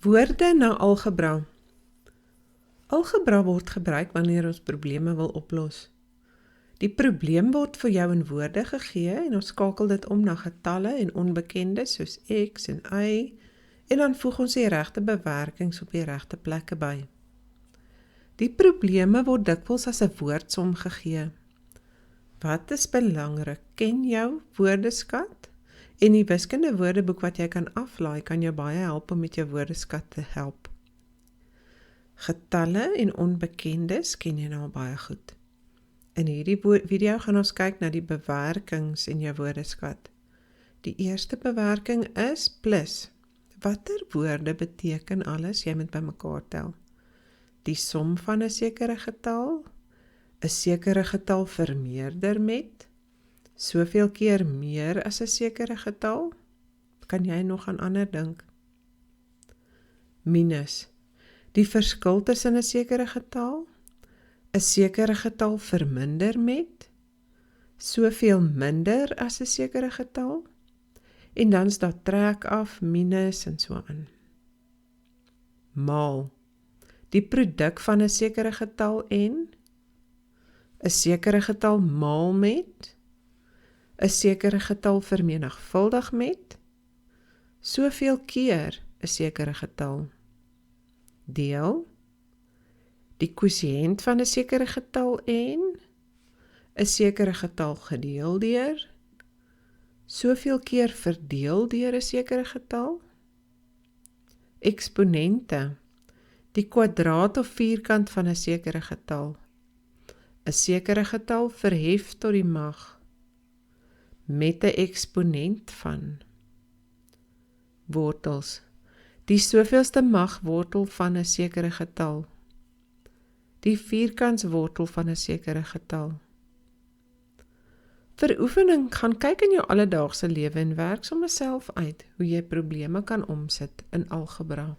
Woorde na algebra. Algebra word gebruik wanneer ons probleme wil oplos. Die probleem word vir jou in woorde gegee en ons skakel dit om na getalle en onbekendes soos x en y en dan voeg ons die regte bewerkings op die regte plekke by. Die probleme word dikwels as 'n woordsom gegee. Wat is belangrik? Ken jou woordeskat? En die wiskunde woordeboek wat jy kan aflaai, kan jou baie help om met jou woordeskat te help. Getalle en onbekendes ken jy nou baie goed. In hierdie video gaan ons kyk na die bewerkings in jou woordeskat. Die eerste bewerking is plus. Watter woorde beteken alles jy moet bymekaar tel? Die som van 'n sekere getal, 'n sekere getal vermeerder met, soveel keer meer as 'n sekere getal. Kan jy nog aan ander dink? Minus. Die verskil tussen 'n sekere getal, 'n sekere getal verminder met, soveel minder as 'n sekere getal, en dan is daar trek af, minus en so aan. Maal. Die produk van 'n sekere getal en 'n sekere getal maal met, 'n sekere getal vermenigvuldig met, soveel keer 'n sekere getal. Deel. Die kwosiënt van 'n sekere getal en 'n sekere getal gedeel deur, soveel keer verdeel deur 'n sekere getal. Eksponente. Die kwadraat of vierkant van 'n sekere getal. 'n sekere getal verhef tot die mag met 'n eksponent van. Wortels. Die soveelste magwortel van 'n sekere getal. Die vierkantswortel van 'n sekere getal. Vir oefening, gaan kyk in jou alledaagse lewe en werk sommer self uit hoe jy probleme kan omsit in algebra.